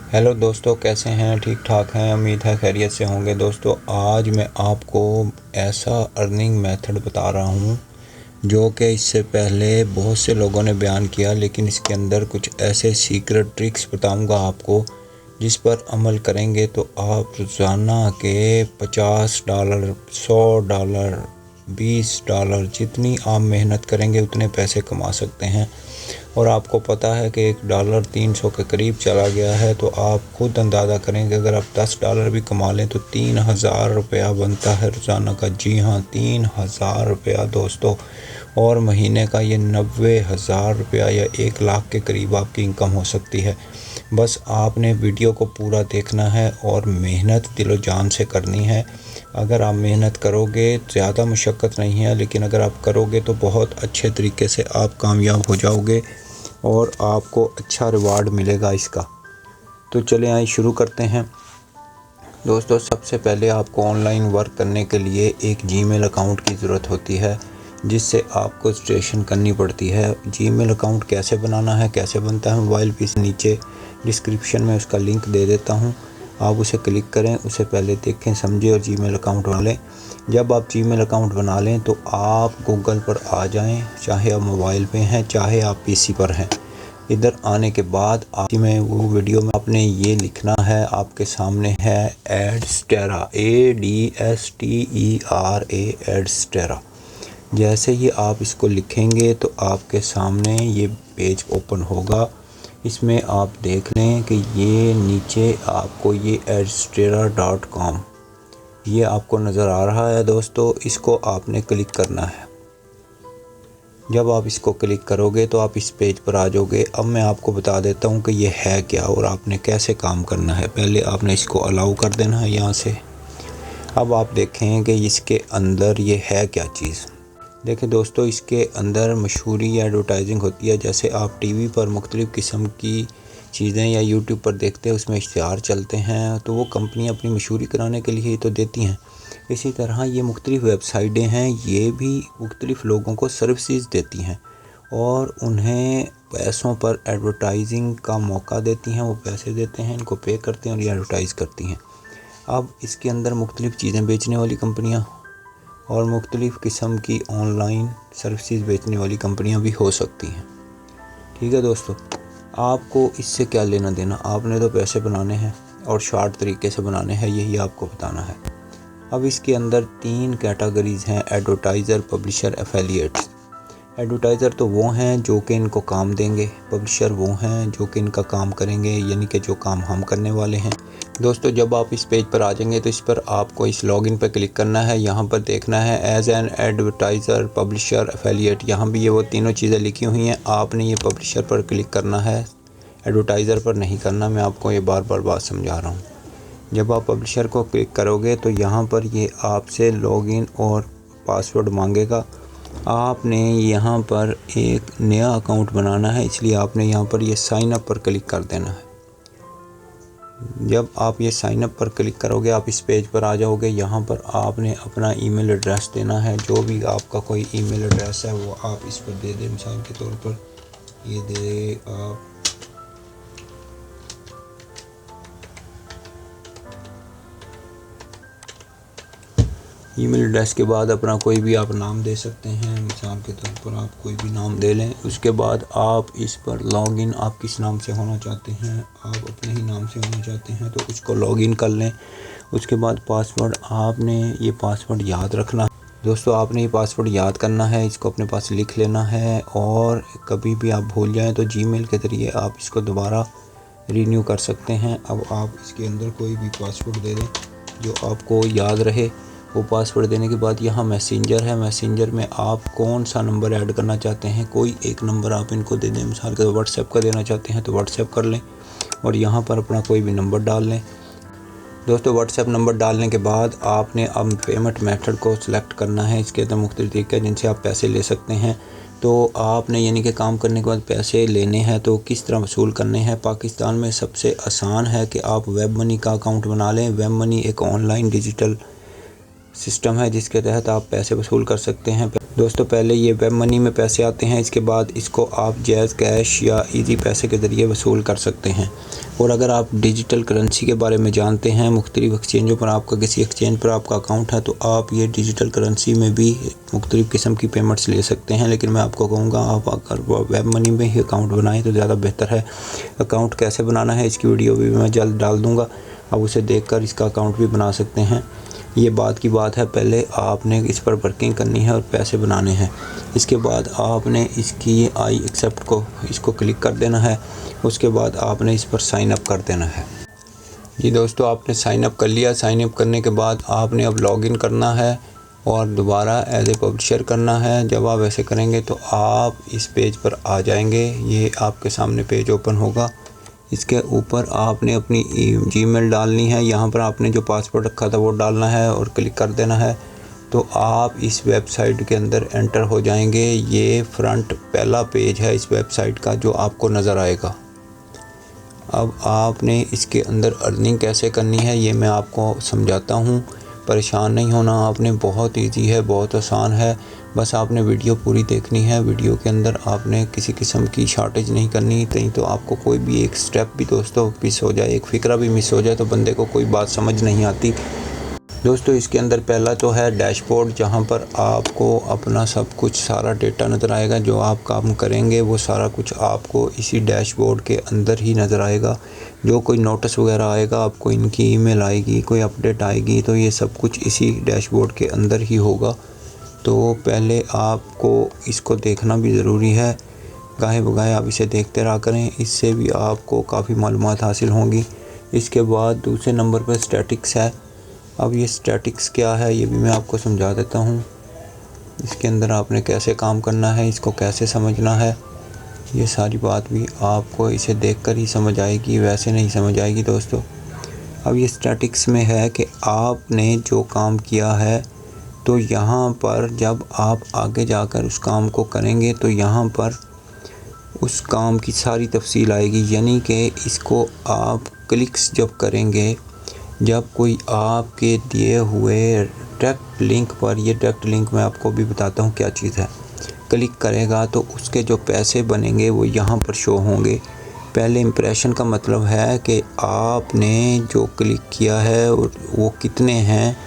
Hello दोस्तों, कैसे हैं? ठीक ठाक हैं? उम्मीद है खैरियत से होंगे। दोस्तों, आज मैं आपको ऐसा अर्निंग मेथड बता रहा हूं जो कि इससे पहले बहुत से लोगों ने बयान किया, लेकिन इसके अंदर कुछ ऐसे सीक्रेट ट्रिक्स बताऊंगा आपको जिस पर अमल करेंगे तो आप रोज़ाना के $50, $100, $20 जितनी आप मेहनत करेंगे उतने पैसे कमा सकते हैं। और आपको पता है कि $1 300 के करीब चला गया है, तो आप खुद अंदाज़ा करेंगे अगर आप $10 भी कमा लें तो 3000 रुपया बनता है रोज़ाना का। जी हाँ, 3000 रुपया दोस्तों। और महीने का ये 90,000 रुपया या 1 लाख के करीब आपकी इनकम हो सकती है। बस आपने वीडियो को पूरा देखना है और मेहनत दिलो जान से करनी है। अगर आप मेहनत करोगे, ज़्यादा मशक्क़त नहीं है, लेकिन अगर आप करोगे तो बहुत अच्छे तरीके से आप कामयाब हो जाओगे और आपको अच्छा रिवार्ड मिलेगा इसका। तो चले आइए शुरू करते हैं। दोस्तों, सबसे पहले आपको ऑनलाइन वर्क करने के लिए एक जीमेल अकाउंट की ज़रूरत होती है, जिससे आपको रजिस्ट्रेशन करनी पड़ती है। जीमेल अकाउंट कैसे बनाना है, कैसे बनता है मोबाइल पे, नीचे डिस्क्रिप्शन में उसका लिंक दे देता हूँ। आप उसे क्लिक करें, उसे पहले देखें समझें और जीमेल अकाउंट बना लें। जब आप जीमेल अकाउंट बना लें तो आप गूगल पर आ जाएं, चाहे आप मोबाइल पे हैं चाहे आप पीसी पर हैं। इधर आने के बाद आप में वो वीडियो में आपने ये लिखना है, आपके सामने है एडस्टेरा, ADSTERA, एडस्टेरा। जैसे ही आप इसको लिखेंगे तो आपके सामने ये पेज ओपन होगा। इसमें आप देख लें कि ये नीचे आपको ये edstera.com ये आपको नज़र आ रहा है दोस्तों। इसको आपने क्लिक करना है। जब आप इसको क्लिक करोगे तो आप इस पेज पर आ जाओगे। अब मैं आपको बता देता हूँ कि ये है क्या और आपने कैसे काम करना है। पहले आपने इसको अलाउ कर देना है यहाँ से। अब आप देखें कि इसके अंदर ये है क्या चीज़। देखिए दोस्तों, इसके अंदर मशहूरी या एडवर्टाइजिंग होती है। जैसे आप टीवी पर मुख्तलिफ़ किस्म की चीज़ें या यूट्यूब पर देखते हैं, उसमें इश्तिहार चलते हैं, तो वो कंपनी अपनी मशहूरी कराने के लिए ही तो देती हैं। इसी तरह ये मुख्तलिफ़ वेबसाइटें हैं, ये भी मुख्तलिफ़ लोगों को सर्विसेज देती हैं और उन्हें पैसों पर एडवर्टाइजिंग का मौका देती हैं। वो पैसे देते हैं, इनको पे करते हैं और ये एडवर्टाइज़ करती हैं। अब इसके अंदर मुख्तलिफ़ चीज़ें बेचने वाली कंपनियाँ और मुख्तलिफ़ किस्म की ऑनलाइन सर्विसेज बेचने वाली कंपनियां भी हो सकती हैं। ठीक है दोस्तों, आपको इससे क्या लेना देना। आपने तो पैसे बनाने हैं और शॉर्ट तरीके से बनाने हैं, यही आपको बताना है। अब इसके अंदर 3 कैटेगरीज़ हैं: एडवर्टाइज़र, पब्लिशर, एफिलिएट्स। एडवर्टाइज़र तो वो हैं जो कि इनको काम देंगे, पब्लिशर वो हैं जो कि इनका काम करेंगे, यानी कि जो काम हम करने वाले हैं। दोस्तों, जब आप इस पेज पर आ जाएंगे तो इस पर आपको इस लॉगिन पर क्लिक करना है। यहाँ पर देखना है as an advertiser, publisher, affiliate. यहाँ भी ये वो तीनों चीज़ें लिखी हुई हैं। आपने ये पब्लिशर पर क्लिक करना है, एडवर्टाइज़र पर नहीं करना। मैं आपको ये बार बार बात समझा रहा हूँ। जब आप पब्लिशर को क्लिक करोगे तो यहाँ पर ये आपसे लॉगिन और पासवर्ड मांगेगा। आपने यहाँ पर एक नया अकाउंट बनाना है, इसलिए आपने यहाँ पर ये साइन अप पर क्लिक कर देना है। जब आप ये साइन अप पर क्लिक करोगे आप इस पेज पर आ जाओगे। यहाँ पर आपने अपना ईमेल एड्रेस देना है। जो भी आपका कोई ईमेल एड्रेस है वो आप इस पर दे दें। मिसाल के तौर पर ये दे आप ईमेल एड्रेस के बाद अपना कोई भी आप नाम दे सकते हैं। मिसाल के तौर पर आप कोई भी नाम दे लें। उसके बाद आप इस पर लॉगिन आप किस नाम से होना चाहते हैं, आप अपने ही नाम से होना चाहते हैं तो उसको लॉगिन कर लें। उसके बाद पासवर्ड, आपने ये पासवर्ड याद रखना। दोस्तों, आपने ये पासवर्ड याद करना है, इसको अपने पास लिख लेना है और कभी भी आप भूल जाएँ तो जीमेल के ज़रिए आप इसको दोबारा रीन्यू कर सकते हैं। अब आप इसके अंदर कोई भी पासवर्ड दे दें जो आपको याद रहे। वो पासवर्ड देने के बाद यहाँ मैसेंजर है, मैसेंजर में आप कौन सा नंबर ऐड करना चाहते हैं, कोई एक नंबर आप इनको दे दें। मिसाल के व्हाट्सएप का देना चाहते हैं तो व्हाट्सएप कर लें और यहाँ पर अपना कोई भी नंबर डाल लें। दोस्तों, व्हाट्सएप नंबर डालने के बाद आपने अब पेमेंट मेथड को सिलेक्ट करना है। इसके अंदर मुख्तलिफ तरीके हैं जिनसे आप पैसे ले सकते हैं। तो आपने यानी कि काम करने के बाद पैसे लेने हैं तो किस तरह वसूल करने हैं। पाकिस्तान में सबसे आसान है कि आप वेब मनी का अकाउंट बना लें। वेब मनी एक ऑनलाइन डिजिटल सिस्टम है जिसके तहत आप पैसे वसूल कर सकते हैं। दोस्तों पहले ये वेब मनी में पैसे आते हैं, इसके बाद इसको आप जैज़ कैश या इजी पैसे के ज़रिए वसूल कर सकते हैं। और अगर आप डिजिटल करेंसी के बारे में जानते हैं, मुख्तलिफ एक्सचेंजों पर आपका किसी एक्सचेंज पर आपका अकाउंट है, तो आप ये डिजिटल करेंसी में भी मुख्तलिफ किस्म की पेमेंट्स ले सकते हैं। लेकिन मैं आपको कहूँगा आप अगर वेब मनी में ही अकाउंट बनाएँ तो ज़्यादा बेहतर है। अकाउंट कैसे बनाना है इसकी वीडियो भी मैं जल्द डाल दूँगा, आप उसे देखकर इसका अकाउंट भी बना सकते हैं। ये बात की बात है, पहले आपने इस पर वर्किंग करनी है और पैसे बनाने हैं। इसके बाद आपने इसकी आई एक्सेप्ट को इसको क्लिक कर देना है। उसके बाद आपने इस पर साइन अप कर देना है। जी दोस्तों, आपने साइन अप कर लिया। साइन अप करने के बाद आपने अब लॉगिन करना है और दोबारा एज ए पब्लिशर करना है। जब आप ऐसे करेंगे तो आप इस पेज पर आ जाएंगे। ये आपके सामने पेज ओपन होगा। इसके ऊपर आपने अपनी जीमेल डालनी है। यहाँ पर आपने जो पासवर्ड रखा था वो डालना है और क्लिक कर देना है, तो आप इस वेबसाइट के अंदर एंटर हो जाएंगे। ये फ्रंट पहला पेज है इस वेबसाइट का जो आपको नज़र आएगा। अब आपने इसके अंदर अर्निंग कैसे करनी है ये मैं आपको समझाता हूँ। परेशान नहीं होना आपने, बहुत इजी है, बहुत आसान है। बस आपने वीडियो पूरी देखनी है। वीडियो के अंदर आपने किसी किस्म की शॉर्टेज नहीं करनी, नहीं तो आपको कोई भी एक स्टेप भी दोस्तों मिस हो जाए, एक फ़िक्रा भी मिस हो जाए तो बंदे को कोई बात समझ नहीं आती। दोस्तों इसके अंदर पहला तो है डैशबोर्ड, जहां पर आपको अपना सब कुछ सारा डेटा नज़र आएगा। जो आप काम करेंगे वो सारा कुछ आपको इसी डैशबोर्ड के अंदर ही नज़र आएगा। जो कोई नोटिस वगैरह आएगा, आपको इनकी ईमेल आएगी, कोई अपडेट आएगी, तो ये सब कुछ इसी डैशबोर्ड के अंदर ही होगा। तो पहले आपको इसको देखना भी ज़रूरी है। गाहे बगाहे आप इसे देखते रहा करें, इससे भी आपको काफ़ी मालूमात हासिल होंगी। इसके बाद दूसरे नंबर पर स्टैटिक्स है। अब ये स्टैटिक्स क्या है ये भी मैं आपको समझा देता हूँ। इसके अंदर आपने कैसे काम करना है, इसको कैसे समझना है, ये सारी बात भी आपको इसे देखकर ही समझ आएगी, वैसे नहीं समझ आएगी दोस्तों। अब ये स्टैटिक्स में है कि आपने जो काम किया है, तो यहाँ पर जब आप आगे जाकर उस काम को करेंगे तो यहाँ पर उस काम की सारी तफसील आएगी। यानी कि इसको आप क्लिक्स जब करेंगे, जब कोई आपके दिए हुए डायरेक्ट लिंक पर, ये डायरेक्ट लिंक मैं आपको भी बताता हूँ क्या चीज़ है, क्लिक करेगा तो उसके जो पैसे बनेंगे वो यहाँ पर शो होंगे। पहले इम्प्रेशन का मतलब है कि आपने जो क्लिक किया है वो कितने हैं,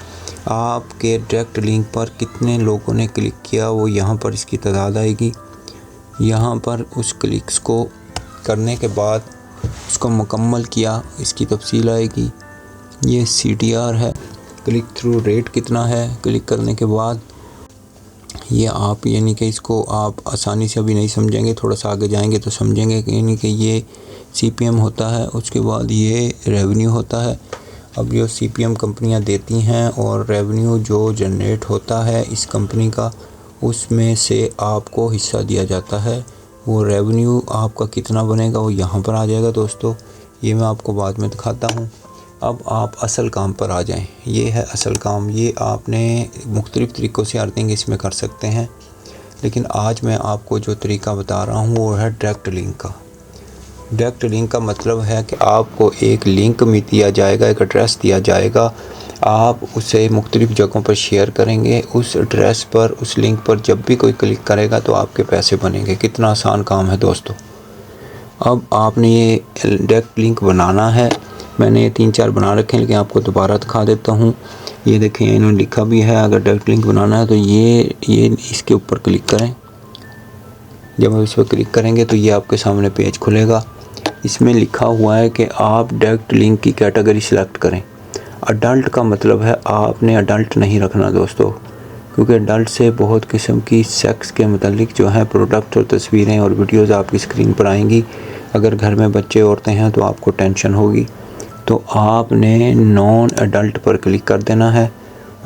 आपके डायरेक्ट लिंक पर कितने लोगों ने क्लिक किया, वो यहाँ पर इसकी तादाद आएगी। यहाँ पर उस क्लिक्स को करने के बाद उसको मुकम्मल किया, इसकी तफसील आएगी। ये CTR है, क्लिक थ्रू रेट कितना है। क्लिक करने के बाद ये आप यानी कि इसको आप आसानी से अभी नहीं समझेंगे, थोड़ा सा आगे जाएंगे तो समझेंगे कि यानी कि ये CPM होता है। उसके बाद ये रेवेन्यू होता है। अब जो CPM कंपनियां देती हैं और रेवेन्यू जो जनरेट होता है इस कंपनी का, उसमें से आपको हिस्सा दिया जाता है। वो रेवेन्यू आपका कितना बनेगा वो यहाँ पर आ जाएगा दोस्तों। ये मैं आपको बाद में दिखाता हूँ। अब आप असल काम पर आ जाएं। ये है असल काम। ये आपने मुख्तलिफ़ तरीक़ों से अर्निंग इसमें कर सकते हैं, लेकिन आज मैं आपको जो तरीका बता रहा हूँ वो है डायरेक्ट लिंक का। डायरेक्ट लिंक का मतलब है कि आपको एक लिंक में दिया जाएगा, एक एड्रेस दिया जाएगा, आप उसे मुख्तलिफ़ जगहों पर शेयर करेंगे। उस एड्रेस पर, उस लिंक पर जब भी कोई क्लिक करेगा तो आपके पैसे बनेंगे। कितना आसान काम है दोस्तों। अब आपने ये डायरेक्ट लिंक बनाना है। मैंने 3-4 बना रखे हैं, लेकिन आपको दोबारा दिखा देता हूँ। ये देखें, इन्होंने लिखा भी है अगर डायरेक्ट लिंक बनाना है तो ये इसके ऊपर क्लिक करें। जब आप इस पर क्लिक करेंगे तो ये आपके सामने पेज खुलेगा। इसमें लिखा हुआ है कि आप डायरेक्ट लिंक की कैटेगरी सिलेक्ट करें। अडल्ट का मतलब है आपने अडल्ट नहीं रखना दोस्तों, क्योंकि अडल्ट से बहुत किस्म की सेक्स के मतलब जो है प्रोडक्ट और तस्वीरें और वीडियोज़ आपकी स्क्रीन पर आएंगी। अगर घर में बच्चे औरतें हैं तो आपको टेंशन होगी। तो आपने नॉन एडल्ट पर क्लिक कर देना है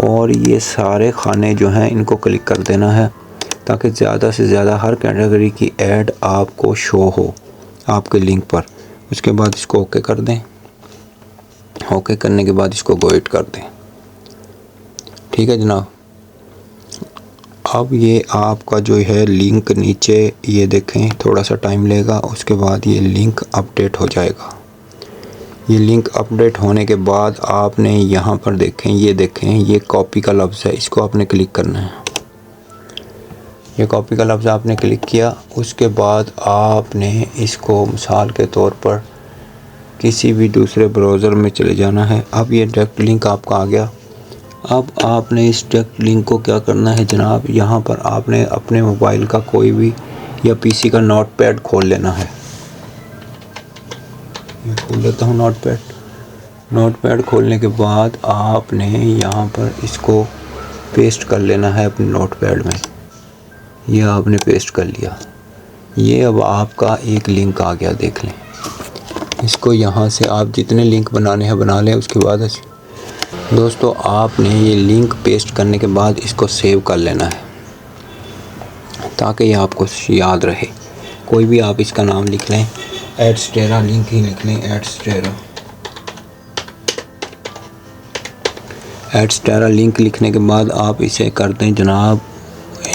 और ये सारे खाने जो हैं इनको क्लिक कर देना है, ताकि ज़्यादा से ज़्यादा हर कैटेगरी की ऐड आपको शो हो आपके लिंक पर। उसके बाद इसको ओके कर दें। ओके करने के बाद इसको गो इट कर दें। ठीक है जनाब। अब ये आपका जो है लिंक नीचे ये देखें, थोड़ा सा टाइम लेगा, उसके बाद ये लिंक अपडेट हो जाएगा। ये लिंक अपडेट होने के बाद आपने यहाँ पर देखें, ये देखें, ये कॉपी का लफ्ज़ है, इसको आपने क्लिक करना है। ये कॉपी का लफ्ज़ आपने क्लिक किया, उसके बाद आपने इसको मिसाल के तौर पर किसी भी दूसरे ब्राउज़र में चले जाना है। अब ये डायरेक्ट लिंक आपका आ गया। अब आपने इस डायरेक्ट लिंक को क्या करना है जनाब, यहाँ पर आपने अपने मोबाइल का कोई भी या पीसी का नोटपैड खोल लेना है। मैं खोल लेता हूँ नोटपैड खोलने के बाद आपने यहाँ पर इसको पेस्ट कर लेना है अपने नोटपैड में। ये आपने पेस्ट कर लिया। ये अब आपका एक लिंक आ गया, देख लें। इसको यहाँ से आप जितने लिंक बनाने हैं बना लें। उसके बाद दोस्तों आपने ये लिंक पेस्ट करने के बाद इसको सेव कर लेना है ताकि ये आपको याद रहे। कोई भी आप इसका नाम लिख लें, एडस्टेरा लिंक ही लिख लें, एडस्टेरा लिंक लिखने के बाद आप इसे कर दें जनाब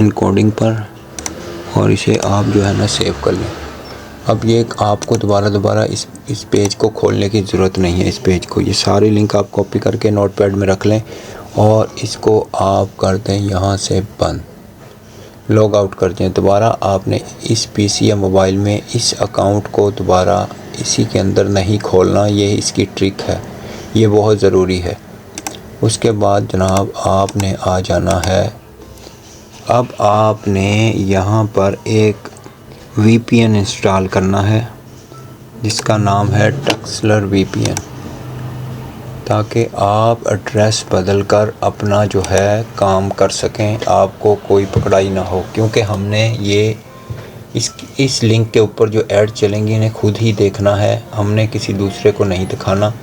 इनकोडिंग पर और इसे आप जो है ना सेव कर लें। अब ये आपको दोबारा इस पेज को खोलने की ज़रूरत नहीं है। इस पेज को, ये सारी लिंक आप कॉपी करके नोटपैड में रख लें और इसको आप कर दें यहाँ से बंद, लॉग आउट कर दें। दोबारा आपने इस पीसी या मोबाइल में इस अकाउंट को दोबारा इसी के अंदर नहीं खोलना, ये इसकी ट्रिक है, ये बहुत ज़रूरी है। उसके बाद जनाब आपने आ जाना है। अब आपने यहाँ पर एक VPN इंस्टॉल करना है जिसका नाम है टक्सलर VPN, ताकि आप एड्रेस बदल कर अपना जो है काम कर सकें, आपको कोई पकड़ाई ना हो। क्योंकि हमने ये इस लिंक के ऊपर जो ऐड चलेंगी इन्हें खुद ही देखना है, हमने किसी दूसरे को नहीं दिखाना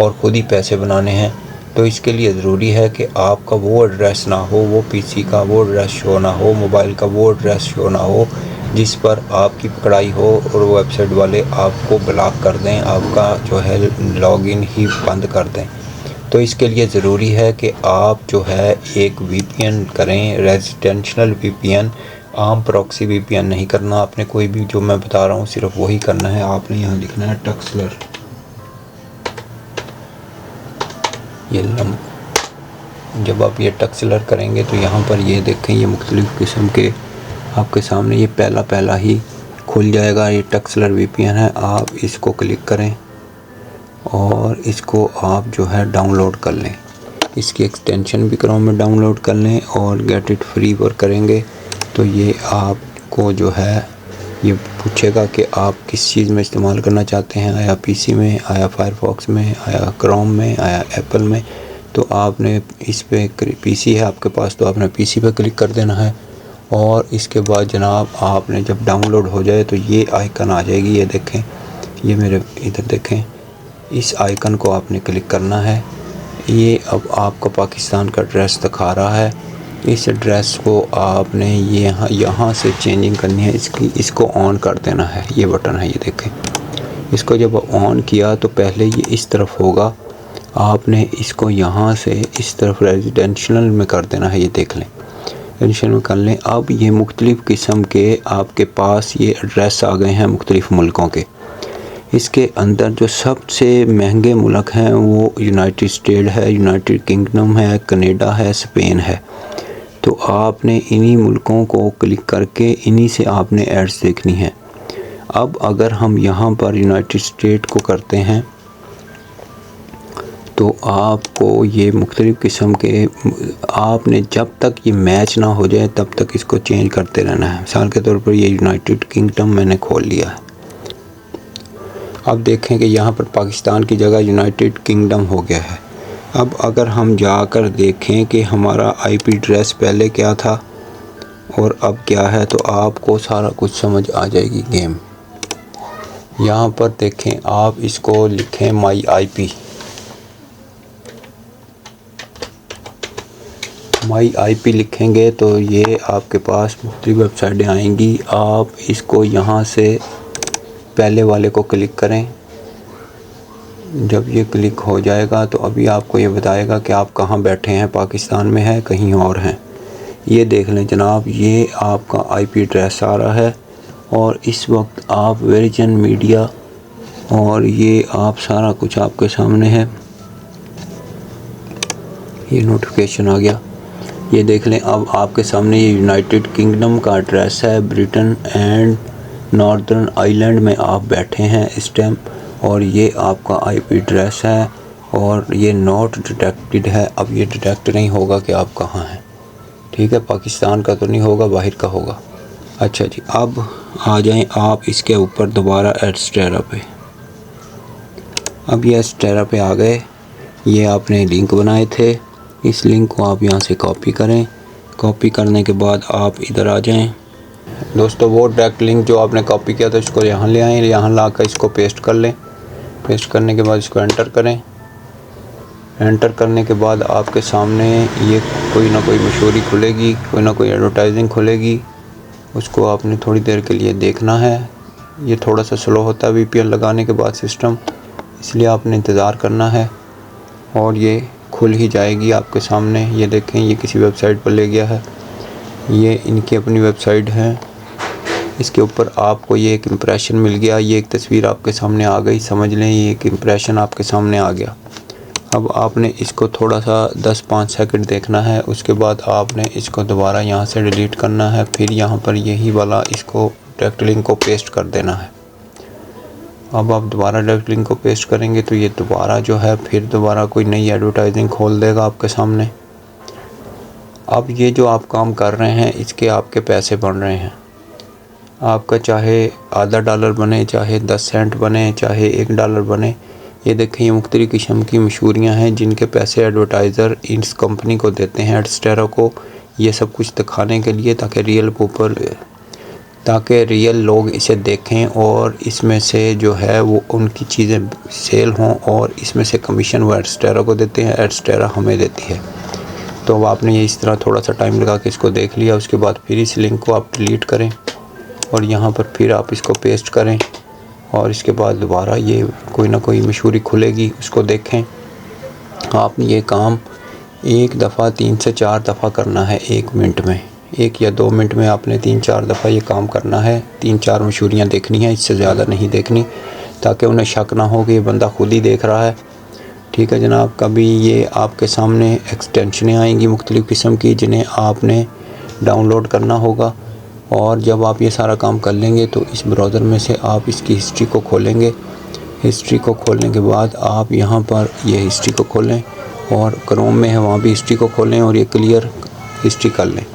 और ख़ुद ही पैसे बनाने हैं। तो इसके लिए ज़रूरी है कि आपका वो एड्रेस ना हो, वो पीसी का वो एड्रेस शो ना हो, मोबाइल का वो एड्रेस शो ना हो जिस पर आपकी पकड़ाई हो और वो वेबसाइट वाले आपको ब्लॉक कर दें, आपका जो है लॉगिन ही बंद कर दें। तो इसके लिए ज़रूरी है कि आप जो है एक VPN करें, रेजिडेंशियल VPN, आम प्रॉक्सी VPN नहीं करना आपने। कोई भी जो मैं बता रहा हूँ सिर्फ वही करना है। आपने यहाँ लिखना है टक्सलर, जब आप ये टक्सलर करेंगे तो यहाँ पर ये देखें, ये मुख्तलिफ़ किस्म के आपके सामने ये पहला ही खुल जाएगा। ये टक्सलर VPN है। आप इसको क्लिक करें और इसको आप जो है डाउनलोड कर लें। इसकी एक्सटेंशन भी क्रोम में डाउनलोड कर लें और गेट इट फ्री पर करेंगे तो ये आपको जो है ये पूछेगा कि आप किस चीज़ में इस्तेमाल करना चाहते हैं, आया पीसी में, आया फायरफॉक्स में, आया क्रोम में, आया एप्पल में। तो आपने इस पे पीसी है आपके पास तो आपने पीसी पे क्लिक कर देना है और इसके बाद जनाब आपने जब डाउनलोड हो जाए तो ये आइकन आ जाएगी। ये देखें, ये मेरे इधर देखें, इस आइकन को आपने क्लिक करना है। ये अब आपका पाकिस्तान का एड्रेस दिखा रहा है। इस एड्रेस को आपने ये यहाँ से चेंजिंग करनी है, इसको ऑन कर देना है। ये बटन है, ये देखें। इसको जब ऑन किया तो पहले ये इस तरफ होगा, आपने इसको यहाँ से इस तरफ रेजिडेंशियल में कर देना है। ये देख लें, रेजिडेंशियल में कर लें। अब ये मुख्तलिफ़ किस्म के आपके पास ये एड्रेस आ गए हैं मुख्तलिफ़ मुल्कों के। इसके अंदर जो सबसे महंगे मुल्क हैं वो यूनाइटेड स्टेट है, यूनाइटेड किंगडम है, कनाडा है, स्पेन है। तो आपने इन्हीं मुल्कों को क्लिक करके इन्हीं से आपने एड्स देखनी है। अब अगर हम यहाँ पर यूनाइटेड स्टेट को करते हैं तो आपको ये मुख्तलिफ़ किस्म के, आपने जब तक ये मैच ना हो जाए तब तक इसको चेंज करते रहना है। मिसाल के तौर पर ये यूनाइटेड किंगडम मैंने खोल लिया है। अब देखें कि यहाँ पर पाकिस्तान की जगह यूनाइटेड किंगडम हो गया है। अब अगर हम जाकर देखें कि हमारा IP एड्रेस पहले क्या था और अब क्या है तो आपको सारा कुछ समझ आ जाएगी गेम। यहाँ पर देखें, आप इसको लिखें माई IP लिखेंगे तो ये आपके पास मुख्तलिफ़ वेबसाइटें आएंगी। आप इसको यहाँ से पहले वाले को क्लिक करें। जब ये क्लिक हो जाएगा तो अभी आपको ये बताएगा कि आप कहाँ बैठे हैं, पाकिस्तान में है कहीं और हैं। ये देख लें जनाब, ये आपका IP एड्रेस आ रहा है और इस वक्त आप वर्जिन मीडिया और ये आप सारा कुछ आपके सामने है। ये नोटिफिकेशन आ गया, ये देख लें। अब आपके सामने ये यूनाइटेड किंगडम का एड्रेस है, ब्रिटेन एंड नॉर्दर्न आइलैंड में आप बैठे हैं इस टाइम, और ये आपका आईपी एड्रेस है और ये नॉट डिटेक्टेड है। अब ये डिटेक्ट नहीं होगा कि आप कहाँ हैं, ठीक है। पाकिस्तान का तो नहीं होगा, बाहर का होगा। अच्छा जी, अब आ जाएं आप इसके ऊपर दोबारा एडस्टेरा पे। अब ये एडस्टेरा पे आ गए, ये आपने लिंक बनाए थे, इस लिंक को आप यहाँ से कॉपी करें। कॉपी करने के बाद आप इधर आ जाएं। दोस्तों वो डायरेक्ट लिंक जो आपने कॉपी किया था इसको यहाँ ले आएँ, यहाँ ला कर इसको पेस्ट कर लें। पेस्ट करने के बाद इसको एंटर करें। एंटर करने के बाद आपके सामने ये कोई ना कोई मशहूरी खुलेगी, कोई ना कोई एडवर्टाइजिंग खुलेगी, उसको आपने थोड़ी देर के लिए देखना है। ये थोड़ा सा स्लो होता है VPN लगाने के बाद सिस्टम, इसलिए आपने इंतज़ार करना है और ये खुल ही जाएगी आपके सामने। ये देखें, ये किसी वेबसाइट पर ले गया है, ये इनकी अपनी वेबसाइट है। इसके ऊपर आपको ये एक इम्प्रेशन मिल गया, ये एक तस्वीर आपके सामने आ गई, समझ लें ये एक इम्प्रेशन आपके सामने आ गया। अब आपने इसको थोड़ा सा 10-5 सेकंड देखना है, उसके बाद आपने इसको दोबारा यहाँ से डिलीट करना है। फिर यहाँ पर यही वाला इसको डायरेक्ट लिंक को पेस्ट कर देना है। अब आप दोबारा डायरेक्ट लिंक को पेस्ट करेंगे तो ये दोबारा जो है फिर दोबारा कोई नई एडवर्टाइजिंग खोल देगा आपके सामने। अब ये जो आप काम कर रहे हैं इसके आपके पैसे बन रहे हैं। आपका चाहे आधा डॉलर बने, चाहे 10 सेंट बने, चाहे $1 बने, ये देखें ये मुख्तलिफ़ किस्म की मशहूरियाँ हैं जिनके पैसे एडवर्टाइज़र इस कंपनी को देते हैं, एडस्टेरा को, ये सब कुछ दिखाने के लिए, ताकि रियल लोग इसे देखें और इसमें से जो है वो उनकी चीज़ें सेल हों और इसमें से कमीशन वो एडस्टेरा को देते हैं, एडस्टेरा हमें देती है। तो अब आपने ये इस तरह थोड़ा सा टाइम लगा के इसको देख लिया। उसके बाद फिर इस लिंक को आप डिलीट करें और यहाँ पर फिर आप इसको पेस्ट करें और इसके बाद दोबारा ये कोई ना कोई मशहूरी खुलेगी, उसको देखें। आपने ये काम एक दफ़ा 3 से 4 दफ़ा करना है 1 मिनट में, 1 या 2 मिनट में आपने 3-4 दफ़ा ये काम करना है। 3-4 मशहूरियाँ देखनी है, इससे ज़्यादा नहीं देखनी, ताकि उन्हें शक ना हो कि ये बंदा खुद ही देख रहा है, ठीक है जनाब। कभी ये आपके सामने एक्सटेंशनें आएंगी मुख्तलिफ़ किस्म की जिन्हें आपने डाउनलोड करना होगा, और जब आप ये सारा काम कर लेंगे तो इस ब्राउज़र में से आप इसकी हिस्ट्री को खोलेंगे। हिस्ट्री को खोलने के बाद आप यहाँ पर ये हिस्ट्री को खोलें और क्रोम में है वहाँ भी हिस्ट्री को खोलें और ये क्लियर हिस्ट्री कर लें।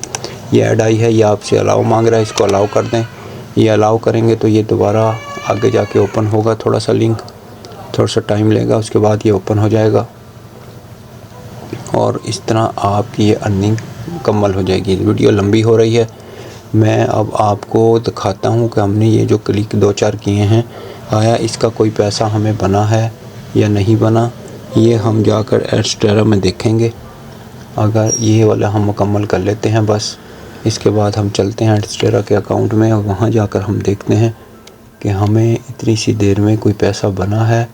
ये ऐड आई है, ये आपसे अलाउ मांग रहा है, इसको अलाउ कर दें। ये अलाउ करेंगे तो ये दोबारा आगे जाके ओपन होगा, थोड़ा सा लिंक थोड़ा सा टाइम लेगा, उसके बाद ये ओपन हो जाएगा और इस तरह आपकी ये अर्निंग मुकम्मल हो जाएगी। वीडियो लंबी हो रही है, मैं अब आपको दिखाता हूँ कि हमने ये जो क्लिक 2-4 किए हैं, आया इसका कोई पैसा हमें बना है या नहीं बना, ये हम जाकर एडस्टेरा में देखेंगे। अगर ये वाला हम मुकम्मल कर लेते हैं बस, इसके बाद हम चलते हैं एडस्टेरा के अकाउंट में और वहाँ जाकर हम देखते हैं कि हमें इतनी सी देर में कोई पैसा बना है,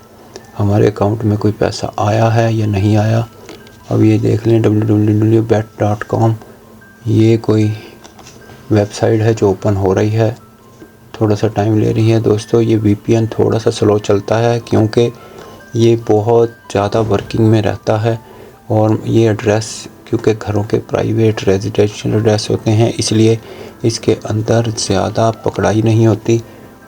हमारे अकाउंट में कोई पैसा आया है या नहीं आया। अब ये देख लें www.bet.com, ये कोई वेबसाइट है जो ओपन हो रही है, थोड़ा सा टाइम ले रही है दोस्तों। ये VPN थोड़ा सा स्लो चलता है क्योंकि ये बहुत ज़्यादा वर्किंग में रहता है और ये एड्रेस क्योंकि घरों के प्राइवेट रेजिडेंशियल एड्रेस होते हैं, इसलिए इसके अंदर ज़्यादा पकड़ाई नहीं होती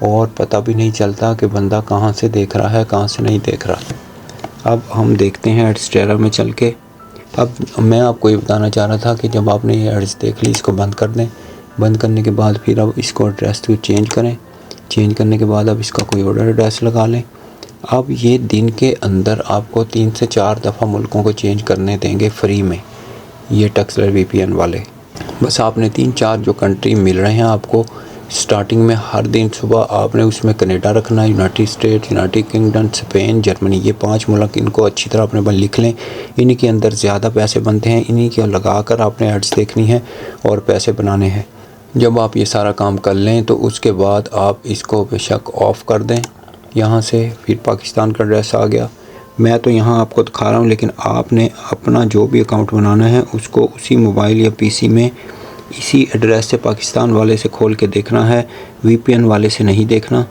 और पता भी नहीं चलता कि बंदा कहाँ से देख रहा है, कहाँ से नहीं देख रहा। अब हम देखते हैं एडस्टेरा में चल के। अब मैं आपको ये बताना चाह रहा था कि जब आपने ये एड्स देख ली इसको बंद कर दें। बंद करने के बाद फिर अब इसको एड्रेस को चेंज करें। चेंज करने के बाद अब इसका कोई ऑर्डर एड्रेस लगा लें। अब ये दिन के अंदर आपको 3 से 4 दफ़ा मुल्कों को चेंज करने देंगे फ्री में, ये टक्सलर VPN वाले। बस आपने 3-4 जो कंट्री मिल रहे हैं आपको स्टार्टिंग में, हर दिन सुबह आपने उसमें कनाडा रखना, United state, United kingdom, Spain, Germany, ये 5 मुल्क, इनको अच्छी तरह अपने लिख लें। इन्हीं के अंदर ज़्यादा पैसे बनते हैं, इन्हीं के लगा कर आपने एड्स देखनी है और पैसे बनाने हैं। जब आप ये सारा काम कर लें तो उसके बाद आप इसको बेशक ऑफ़ कर दें यहाँ से। फिर पाकिस्तान का एड्रेस आ गया, मैं तो यहाँ आपको दिखा रहा हूँ, लेकिन आपने अपना जो भी अकाउंट बनाना है उसको उसी मोबाइल या PC में इसी एड्रेस से पाकिस्तान वाले से खोल के देखना है, VPN वाले से नहीं देखना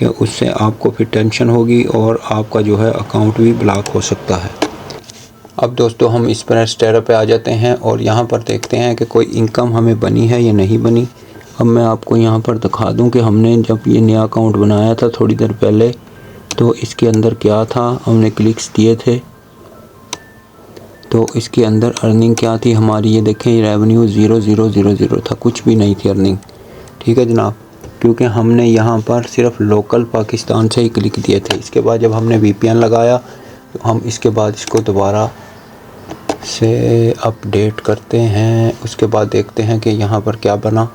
कि उससे आपको फिर टेंशन होगी और आपका जो है अकाउंट भी ब्लॉक हो सकता है। अब दोस्तों हम स्पिनर स्टेरर पे आ जाते हैं और यहाँ पर देखते हैं कि कोई इनकम हमें बनी है या नहीं बनी। अब मैं आपको यहाँ पर दिखा दूँ कि हमने जब ये नया अकाउंट बनाया था थोड़ी देर पहले, तो इसके अंदर क्या था, हमने क्लिक्स दिए थे तो इसके अंदर अर्निंग क्या थी हमारी, ये देखें रेवेन्यू 0000 था, कुछ भी नहीं थी अर्निंग। ठीक है जनाब, क्योंकि हमने यहाँ पर सिर्फ लोकल पाकिस्तान से ही क्लिक दिए थे। इसके बाद जब हमने VPN लगाया तो हम इसके बाद इसको दोबारा से अपडेट करते हैं, उसके बाद देखते हैं कि यहाँ पर क्या बना।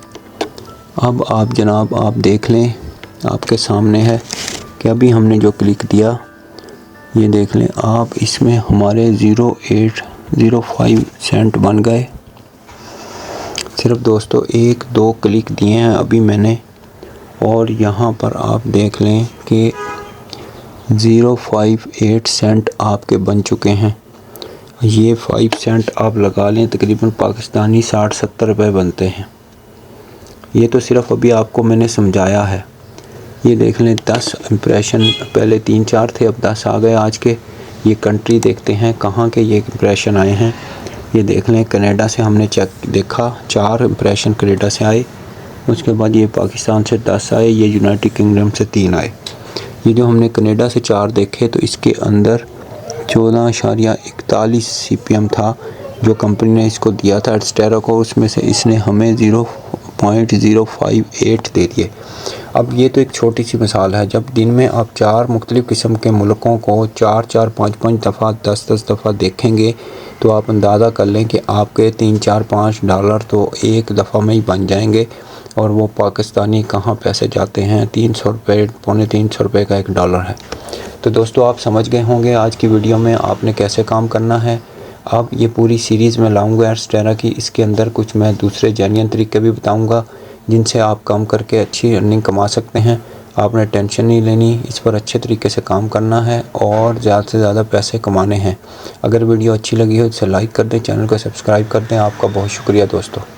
अब आप जनाब आप देख लें, आपके सामने है कि अभी हमने जो क्लिक दिया ये देख लें आप, इसमें हमारे 0.0805 सेंट बन गए। सिर्फ दोस्तों 1-2 क्लिक दिए हैं अभी मैंने, और यहाँ पर आप देख लें कि 0.58 सेंट आपके बन चुके हैं। ये 5 सेंट आप लगा लें, तकरीबन पाकिस्तानी 60-70 रुपये बनते हैं। ये तो सिर्फ अभी आपको मैंने समझाया है। ये देख लें 10 इम्प्रेशन, पहले 3-4 थे, अब 10 आ गए आज के। ये कंट्री देखते हैं कहाँ के ये इम्प्रेशन आए हैं। ये देख लें कनाडा से हमने चेक देखा, 4 इम्प्रेशन कनाडा से आए। उसके बाद ये पाकिस्तान से 10 आए, ये यूनाइटेड किंगडम से 3 आए। ये जो हमने कनाडा से 4 देखे तो इसके अंदर 14.41 CPM था जो कंपनी ने इसको दिया था एडस्टेरा को, उसमें से इसने हमें 0.058 दे दिए। अब ये तो एक छोटी सी मिसाल है, जब दिन में आप 4 मुख्तलिफ़ किस्म के मुल्कों को 4-4, 5-5 दफ़ा, 10-10 दफ़ा देखेंगे तो आप अंदाज़ा कर लें कि आपके 3-4-5 डॉलर तो एक दफ़ा में ही बन जाएंगे। और वो पाकिस्तानी कहाँ पैसे जाते हैं, 300 रुपये, पौने 300 रुपये का $1 है। तो दोस्तों आप समझ गए होंगे आज की वीडियो में आपने कैसे काम करना है। अब ये पूरी सीरीज़ में लाऊंगा एडस्टेरा की, इसके अंदर कुछ मैं दूसरे जेन्युइन तरीके भी बताऊंगा जिनसे आप काम करके अच्छी अर्निंग कमा सकते हैं। आपने टेंशन नहीं लेनी, इस पर अच्छे तरीके से काम करना है और ज़्यादा से ज़्यादा पैसे कमाने हैं। अगर वीडियो अच्छी लगी हो तो इसे लाइक कर दें, चैनल को सब्सक्राइब कर दें। आपका बहुत शुक्रिया दोस्तों।